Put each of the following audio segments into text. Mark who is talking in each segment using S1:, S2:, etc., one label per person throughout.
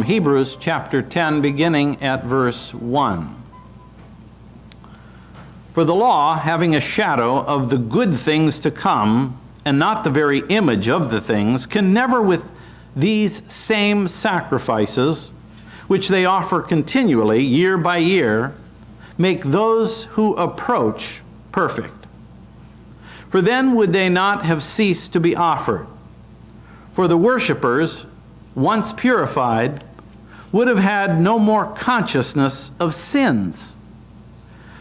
S1: Hebrews chapter 10, beginning at verse 1. For the law, having a shadow of the good things to come, and not the very image of the things, can never with these same sacrifices, which they offer continually, year by year, make those who approach perfect. For then would they not have ceased to be offered. For the worshippers, once purified, would have had no more consciousness of sins.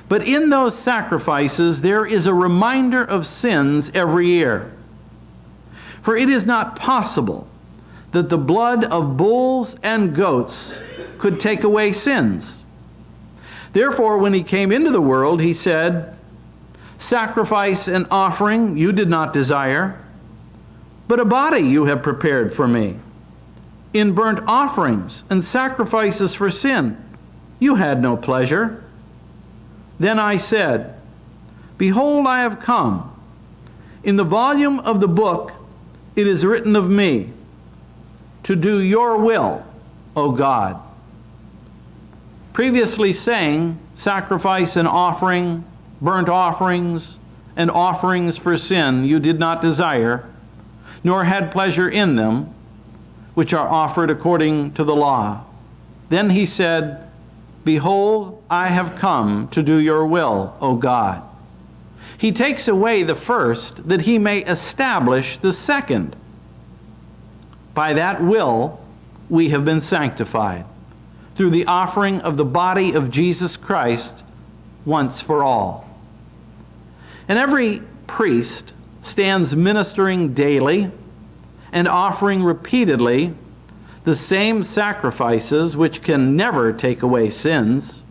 S1: But in those sacrifices there is a reminder of sins every year. For it is not possible that the blood of bulls and goats could take away sins. Therefore, when he came into the world, he said, "Sacrifice and offering you did not desire, but a body you have prepared for me. In burnt offerings and sacrifices for sin you had no pleasure. Then I said, Behold, I have come. In the volume of the book it is written of me, to do your will, O God." Previously saying, sacrifice and offering, burnt offerings, and offerings for sin you did not desire, nor had pleasure in them, which are offered according to the law. Then he said, "Behold, I have come to do your will, O God." He takes away the first, that he may establish the second. By that will we have been sanctified, through the offering of the body of Jesus Christ once for all. And every priest stands ministering daily and offering repeatedly the same sacrifices which can never take away sins.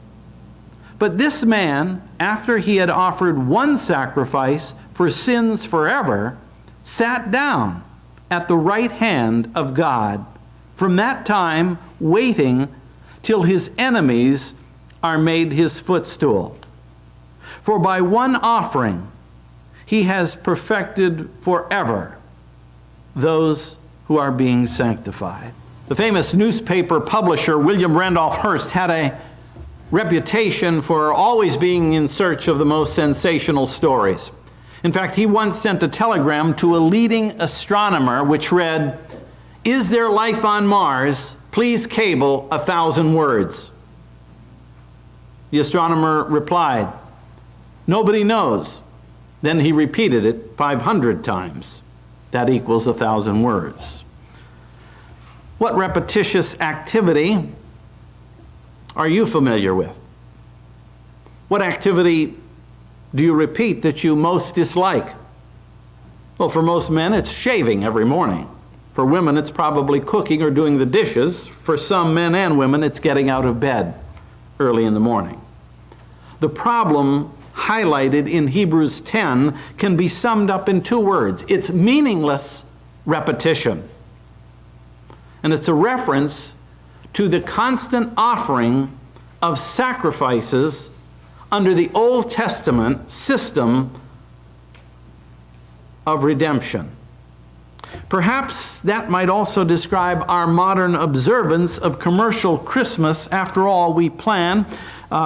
S1: But this man, after he had offered one sacrifice for sins forever, sat down at the right hand of God, from that time waiting till his enemies are made his footstool. For by one offering he has perfected forever those who are being sanctified. The famous newspaper publisher William Randolph Hearst had a reputation for always being in search of the most sensational stories. In fact, he once sent a telegram to a leading astronomer which read, "Is there life on Mars? Please cable 1,000 words." The astronomer replied, "Nobody knows." Then he repeated it 500 times. That equals 1,000 words. What repetitious activity are you familiar with? What activity do you repeat that you most dislike? Well, for most men, it's shaving every morning. For women, it's probably cooking or doing the dishes. For some men and women, it's getting out of bed early in the morning. The problem highlighted in Hebrews 10 can be summed up in two words. It's meaningless repetition. And it's a reference to the constant offering of sacrifices under the Old Testament system of redemption. Perhaps that might also describe our modern observance of commercial Christmas. After all, we plan,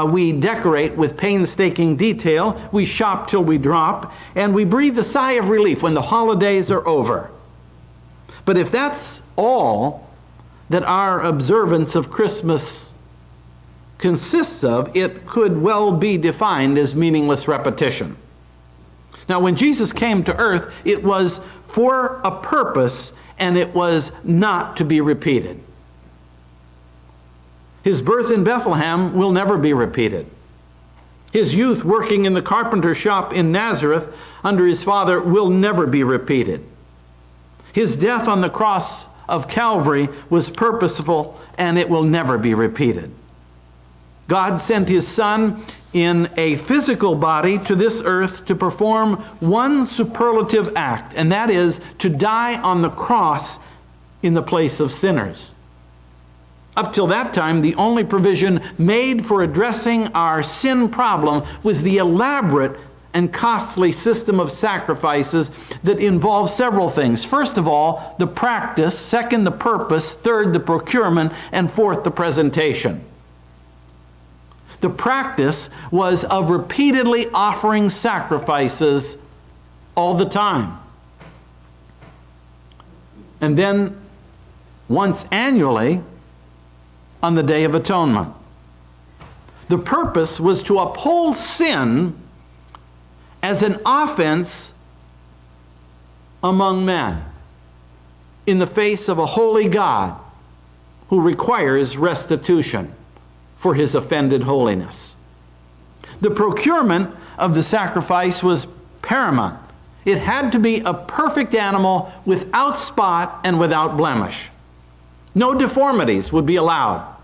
S1: we decorate with painstaking detail, we shop till we drop, and we breathe a sigh of relief when the holidays are over. But if that's all that our observance of Christmas consists of, it could well be defined as meaningless repetition. Now, when Jesus came to earth, it was for a purpose, and it was not to be repeated. His birth in Bethlehem will never be repeated. His youth working in the carpenter shop in Nazareth under his father will never be repeated. His death on the cross of Calvary was purposeful, and it will never be repeated. God sent his Son in a physical body to this earth to perform one superlative act, and that is to die on the cross in the place of sinners. Up till that time, the only provision made for addressing our sin problem was the elaborate and costly system of sacrifices that involves several things. First of all, the practice. Second, the purpose. Third, the procurement. And fourth, the presentation. The practice was of repeatedly offering sacrifices all the time. And then once annually on the Day of Atonement. The purpose was to uphold sin as an offense among men in the face of a holy God who requires restitution for his offended holiness. The procurement of the sacrifice was paramount. It had to be a perfect animal without spot and without blemish. No deformities would be allowed.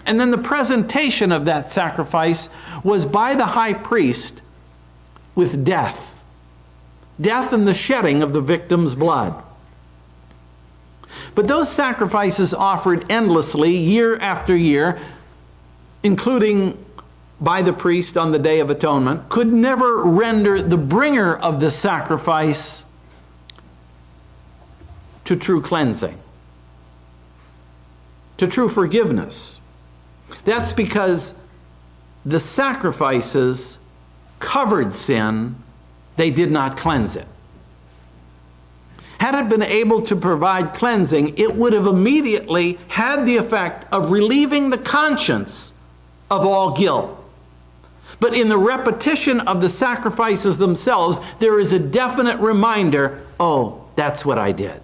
S1: And then the presentation of that sacrifice was by the high priest with death. Death and the shedding of the victim's blood. But those sacrifices offered endlessly year after year, including by the priest on the Day of Atonement, could never render the bringer of the sacrifice to true cleansing, to true forgiveness. That's because the sacrifices covered sin, they did not cleanse it. Had it been able to provide cleansing, it would have immediately had the effect of relieving the conscience of all guilt. But in the repetition of the sacrifices themselves, there is a definite reminder, oh, that's what I did.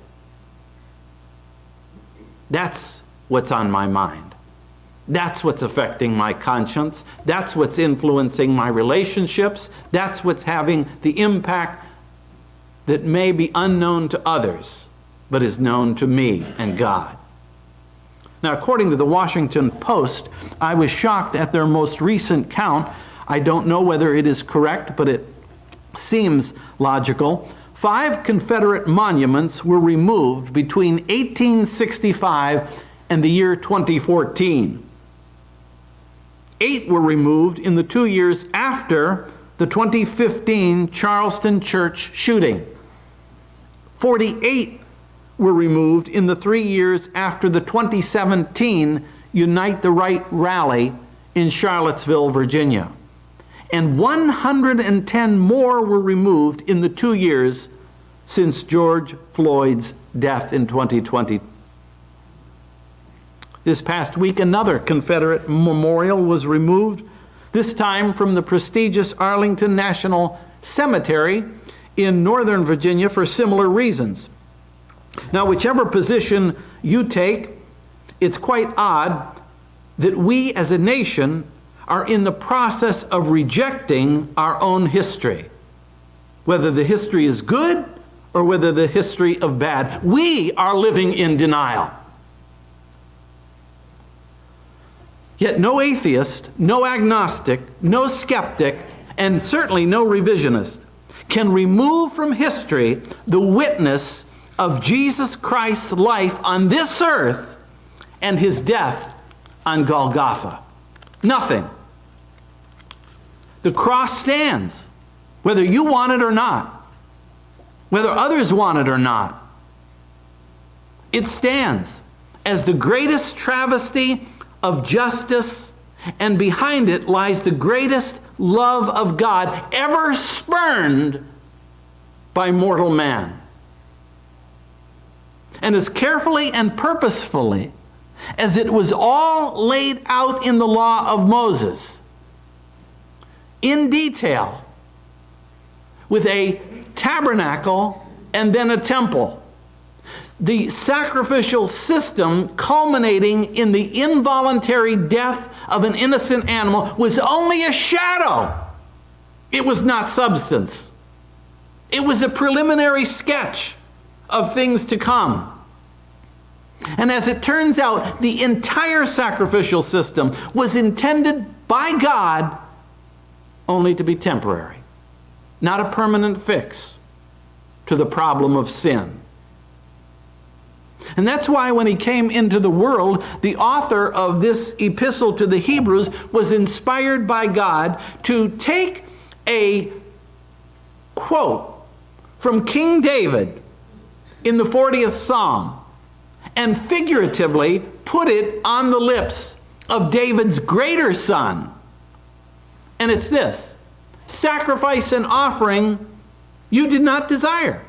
S1: That's what's on my mind. That's what's affecting my conscience. That's what's influencing my relationships. That's what's having the impact that may be unknown to others, but is known to me and God. Now, according to the Washington Post, I was shocked at their most recent count. I don't know whether it is correct, but it seems logical. 5 Confederate monuments were removed between 1865 and the year 2014. 8 were removed in the 2 years after the 2015 Charleston church shooting. 48 were removed in the 3 years after the 2017 Unite the Right rally in Charlottesville, Virginia. And 110 more were removed in the 2 years since George Floyd's death in 2020. This past week, another Confederate memorial was removed, this time from the prestigious Arlington National Cemetery in Northern Virginia for similar reasons. Now, whichever position you take, it's quite odd that we as a nation are in the process of rejecting our own history. Whether the history is good or whether the history of bad, we are living in denial. Yet no atheist, no agnostic, no skeptic, and certainly no revisionist can remove from history the witness of Jesus Christ's life on this earth and his death on Golgotha. Nothing. The cross stands, whether you want it or not, whether others want it or not. It stands as the greatest travesty of justice, and behind it lies the greatest love of God ever spurned by mortal man. And as carefully and purposefully as it was all laid out in the law of Moses, in detail, with a tabernacle and then a temple, the sacrificial system culminating in the involuntary death of an innocent animal was only a shadow. It was not substance. It was a preliminary sketch of things to come. And as it turns out, the entire sacrificial system was intended by God only to be temporary, not a permanent fix to the problem of sin. And that's why when he came into the world, the author of this epistle to the Hebrews was inspired by God to take a quote from King David in the 40th Psalm and figuratively put it on the lips of David's greater son. And it's this: sacrifice and offering you did not desire,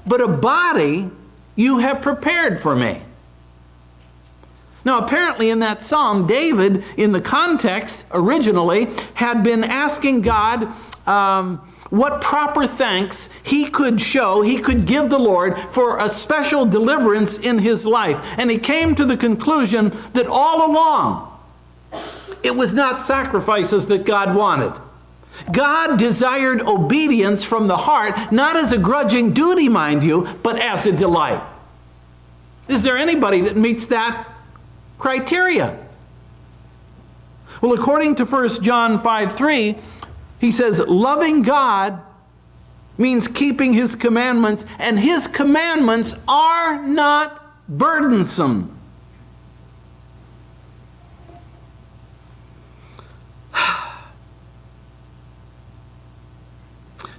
S1: but a body you have prepared for me. Now, apparently in that psalm, David, in the context originally, had been asking God what proper thanks he could show, he could give the Lord for a special deliverance in his life. And he came to the conclusion that all along, it was not sacrifices that God wanted. God desired obedience from the heart, not as a grudging duty, mind you, but as a delight. Is there anybody that meets that criteria? Well, according to 1 John 5:3, he says, loving God means keeping his commandments, and his commandments are not burdensome.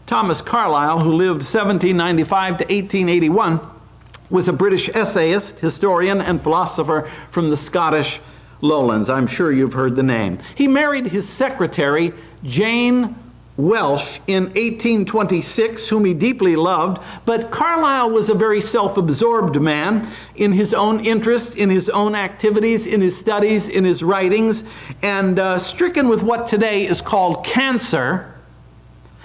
S1: Thomas Carlyle, who lived 1795 to 1881, was a British essayist, historian, and philosopher from the Scottish lowlands. I'm sure you've heard the name. He married his secretary, Jane Welsh, in 1826, whom he deeply loved. But Carlyle was a very self-absorbed man in his own interest, in his own activities, in his studies, in his writings, and stricken with what today is called cancer.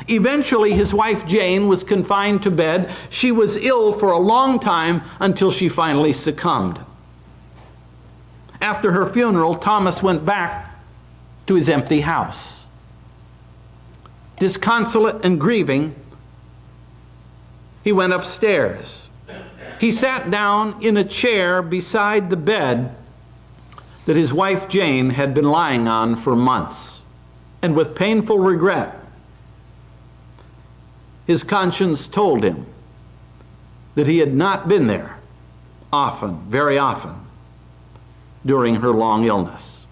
S1: Eventually, his wife Jane was confined to bed. She was ill for a long time until she finally succumbed. After her funeral, Thomas went back to his empty house. Disconsolate and grieving, he went upstairs. He sat down in a chair beside the bed that his wife Jane had been lying on for months, and with painful regret, his conscience told him that he had not been there often, very often, during her long illness.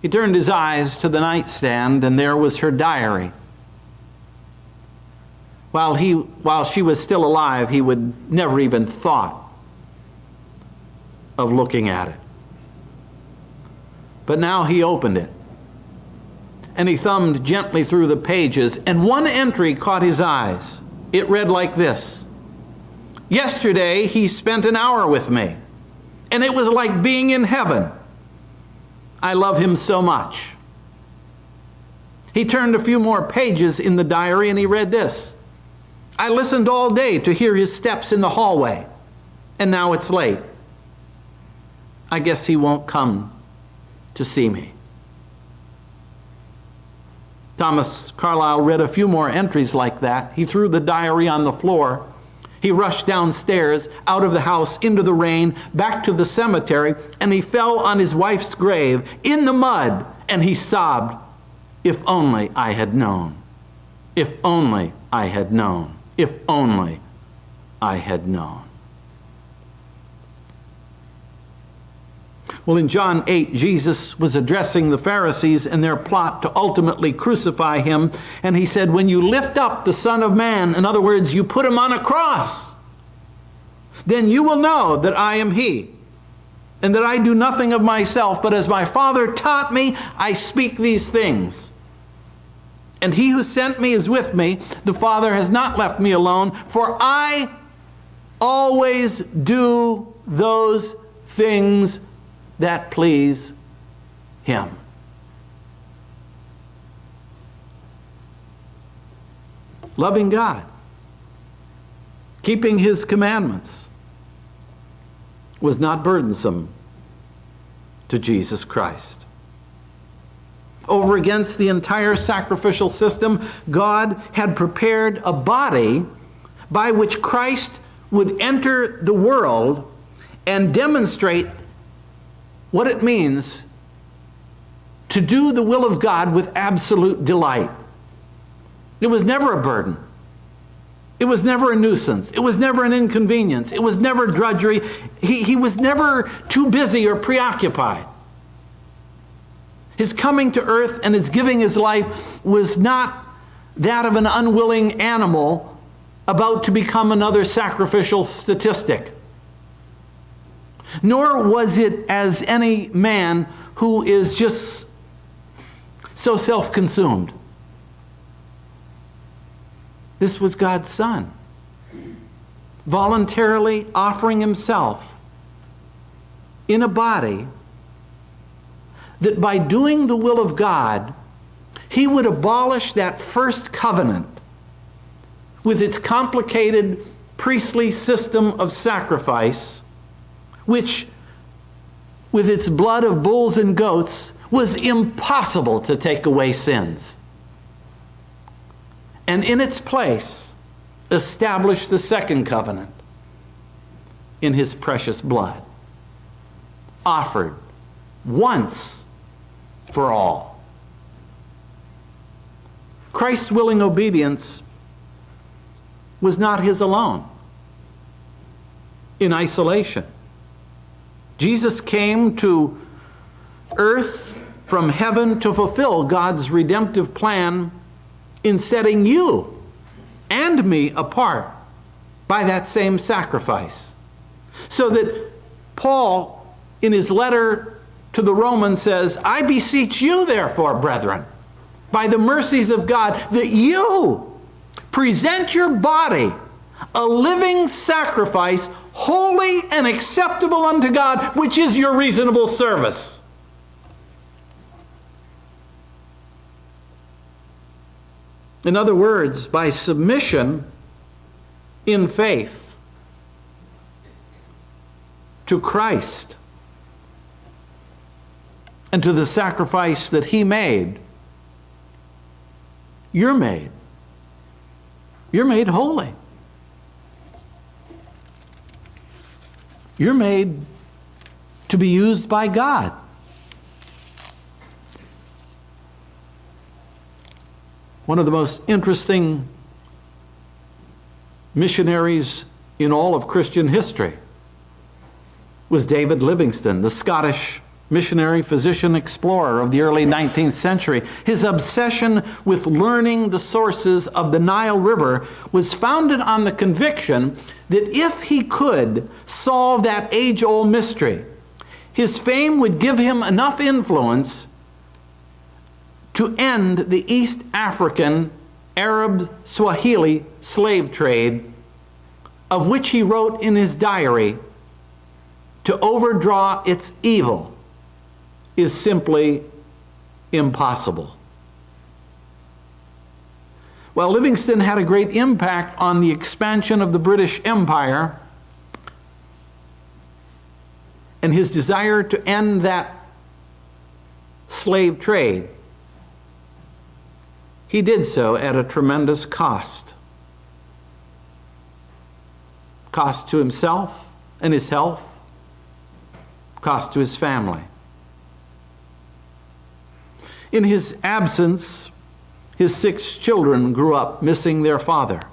S1: He turned his eyes to the nightstand, and there was her diary. While she was still alive, he would never even thought of looking at it. But now he opened it, and he thumbed gently through the pages, and one entry caught his eyes. It read like this: yesterday he spent an hour with me, and it was like being in heaven. I love him so much. He turned a few more pages in the diary, and he read this: I listened all day to hear his steps in the hallway, and now it's late. I guess he won't come to see me. Thomas Carlyle read a few more entries like that. He threw the diary on the floor. He rushed downstairs, out of the house, into the rain, back to the cemetery, and he fell on his wife's grave in the mud, and he sobbed, if only I had known. If only I had known. If only I had known. Well, in John 8, Jesus was addressing the Pharisees and their plot to ultimately crucify him. And he said, when you lift up the Son of Man, in other words, you put him on a cross, then you will know that I am he, and that I do nothing of myself, but as my Father taught me, I speak these things. And he who sent me is with me. The Father has not left me alone, for I always do those things that please him. Loving God, keeping his commandments, was not burdensome to Jesus Christ. Over against the entire sacrificial system, God had prepared a body by which Christ would enter the world and demonstrate what it means to do the will of God with absolute delight. It was never a burden. It was never a nuisance. It was never an inconvenience. It was never drudgery. He was never too busy or preoccupied. His coming to earth and his giving his life was not that of an unwilling animal about to become another sacrificial statistic. Nor was it as any man who is just so self-consumed. This was God's Son, voluntarily offering himself in a body that by doing the will of God, he would abolish that first covenant with its complicated priestly system of sacrifice, which, with its blood of bulls and goats, was impossible to take away sins. And in its place, establish the second covenant in his precious blood, offered once for all. Christ's willing obedience was not his alone, in isolation. Jesus came to earth from heaven to fulfill God's redemptive plan in setting you and me apart by that same sacrifice. So that Paul, in his letter to the Romans, says, I beseech you, therefore, brethren, by the mercies of God, that you present your body a living sacrifice, holy and acceptable unto God, which is your reasonable service. In other words, by submission in faith to Christ and to the sacrifice that he made, you're made holy. You're made to be used by God. One of the most interesting missionaries in all of Christian history was David Livingstone, the Scottish missionary, physician, explorer of the early 19th century. His obsession with learning the sources of the Nile River was founded on the conviction that if he could solve that age-old mystery, his fame would give him enough influence to end the East African Arab Swahili slave trade, of which he wrote in his diary, to overdraw its evil is simply impossible. Well, Livingstone had a great impact on the expansion of the British Empire, and his desire to end that slave trade, he did so at a tremendous cost. Cost to himself and his health, cost to his family. In his absence, his 6 children grew up missing their father.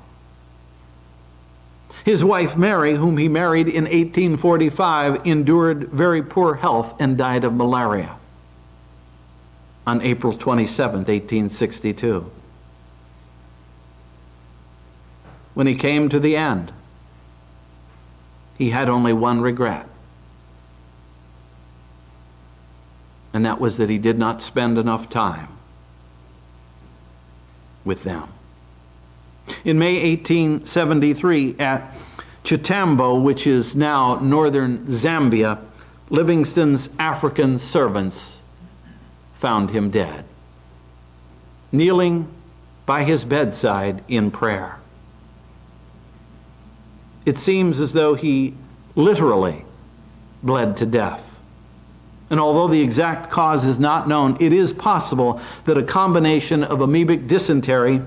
S1: His wife Mary, whom he married in 1845, endured very poor health and died of malaria on April 27, 1862. When he came to the end, he had only one regret, and that was that he did not spend enough time with them. In May 1873, at Chitambo, which is now northern Zambia, Livingstone's African servants found him dead, kneeling by his bedside in prayer. It seems as though he literally bled to death. And although the exact cause is not known, it is possible that a combination of amoebic dysentery,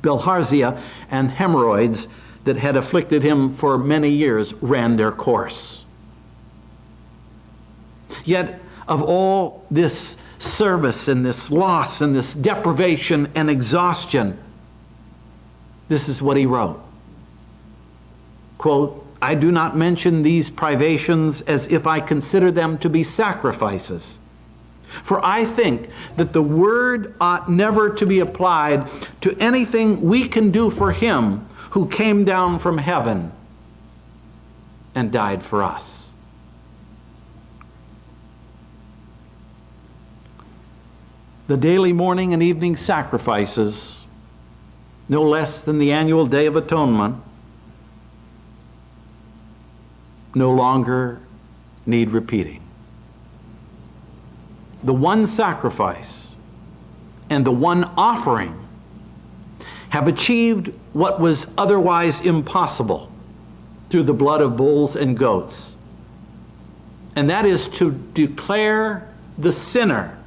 S1: bilharzia, and hemorrhoids that had afflicted him for many years ran their course. Yet, of all this service and this loss and this deprivation and exhaustion, this is what he wrote. Quote, I do not mention these privations as if I consider them to be sacrifices, For I think that the word ought never to be applied to anything we can do for him who came down from heaven and died for us. The daily morning and evening sacrifices, no less than the annual Day of Atonement, no longer need repeating. The one sacrifice and the one offering have achieved what was otherwise impossible through the blood of bulls and goats. And that is to declare the sinner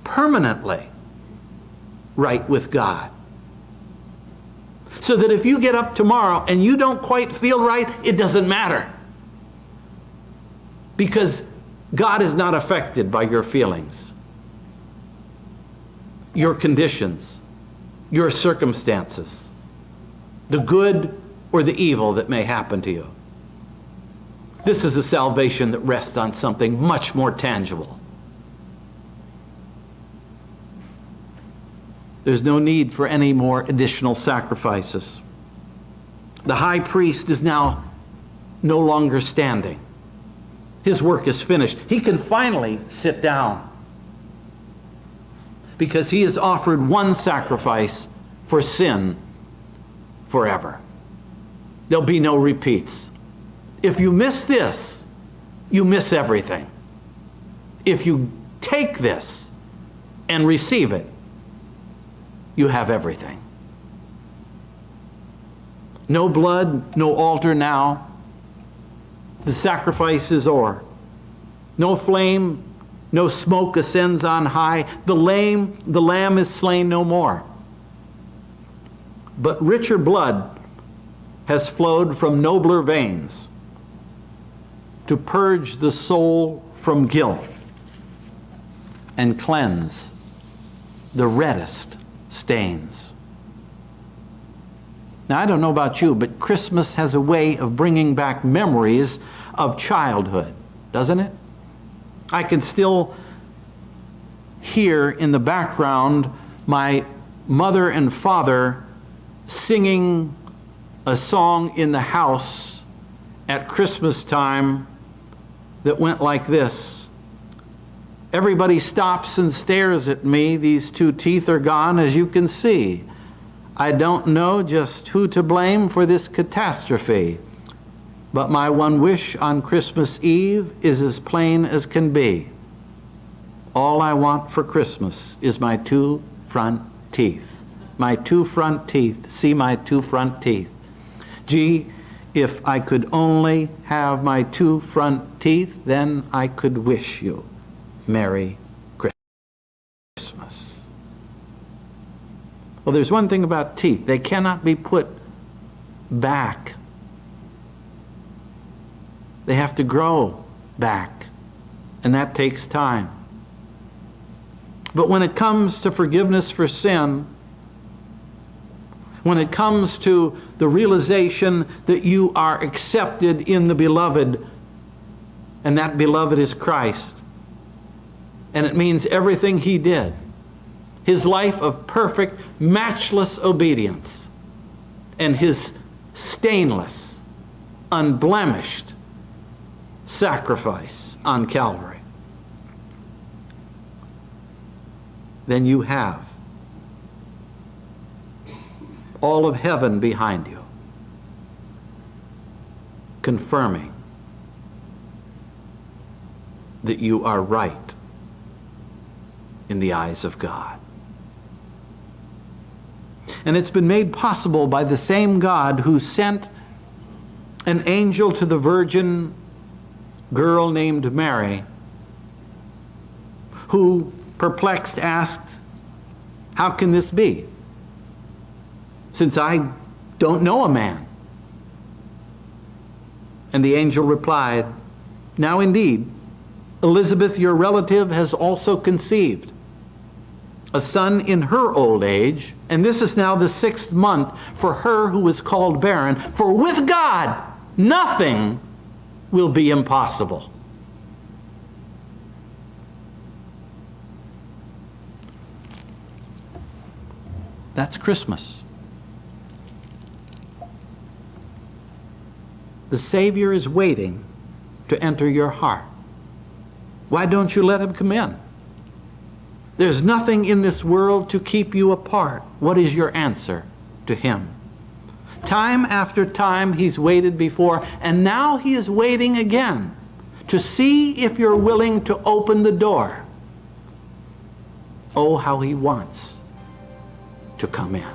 S1: permanently right with God. So that if you get up tomorrow and you don't quite feel right, it doesn't matter. Because God is not affected by your feelings, your conditions, your circumstances, the good or the evil that may happen to you. This is a salvation that rests on something much more tangible. There's no need for any more additional sacrifices. The high priest is now no longer standing. His work is finished. He can finally sit down because he has offered one sacrifice for sin forever. There'll be no repeats. If you miss this, you miss everything. If you take this and receive it, you have everything. No blood, no altar now. The sacrifice is o'er. No flame, no smoke ascends on high. The lamb is slain no more. But richer blood has flowed from nobler veins to purge the soul from guilt and cleanse the reddest stains. Now, I don't know about you, but Christmas has a way of bringing back memories of childhood, doesn't it? I can still hear in the background my mother and father singing a song in the house at Christmas time that went like this. Everybody stops and stares at me. These 2 teeth are gone, as you can see. I don't know just who to blame for this catastrophe, but my one wish on Christmas Eve is as plain as can be. All I want for Christmas is my 2 front teeth. My 2 front teeth. See my 2 front teeth. Gee, if I could only have my 2 front teeth, then I could wish you Merry Christmas. Well, there's one thing about teeth. They cannot be put back. They have to grow back, and that takes time. But when it comes to forgiveness for sin, when it comes to the realization that you are accepted in the beloved, and that beloved is Christ, and it means everything he did, his life of perfect, matchless obedience, and his stainless, unblemished sacrifice on Calvary, then you have all of heaven behind you, confirming that you are right in the eyes of God. And it's been made possible by the same God who sent an angel to the virgin girl named Mary, who, perplexed, asked, "How can this be, since I don't know a man?" And the angel replied, "Now indeed, Elizabeth, your relative, has also conceived a son in her old age, and this is now the 6th month for her who is called barren. For with God, nothing will be impossible." That's Christmas. The Savior is waiting to enter your heart. Why don't you let him come in? There's nothing in this world to keep you apart. What is your answer to him? Time after time he's waited before, and now he is waiting again to see if you're willing to open the door. Oh, how he wants to come in.